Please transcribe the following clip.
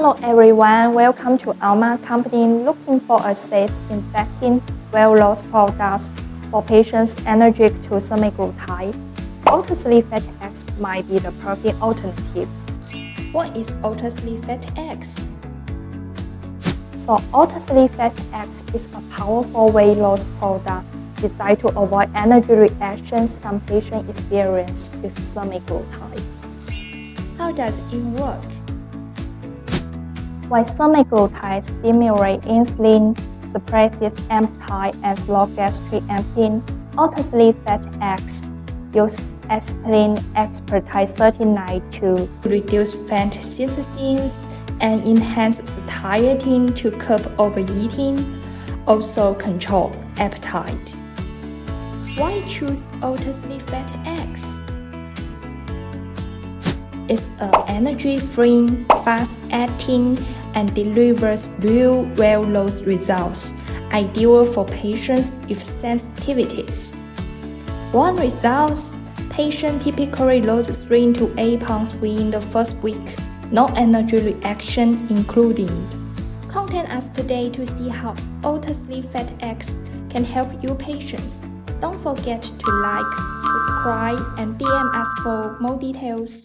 Hello everyone, welcome to AOMA Company looking for a safe, effective, well-lost product for patients allergic to semaglutide. OTESALY FAT-X might be the perfect alternative. What is OTESALY FAT-X? So OTESALY FAT-X is a powerful weight loss product designed to avoid allergy reactions some patients experience with semaglutide. How does it work? While semaglutide stimulates insulin, suppresses appetite, and slows gastric emptying, OTESALY FAT-X uses acetylene aspartate 39 to reduce fat synthesis and enhance satiety to curb overeating, also control appetite. Why choose OTESALY FAT-X? It's allergy-free, fast-acting, and delivers real well-loss results, ideal for patients with sensitivities. One results, patient typically loses 3 to 8 pounds within the first week, no allergy reaction included. Contact us today to see how OTESALY FAT-X can help you patients. Don't forget to like, subscribe, and DM us for more details.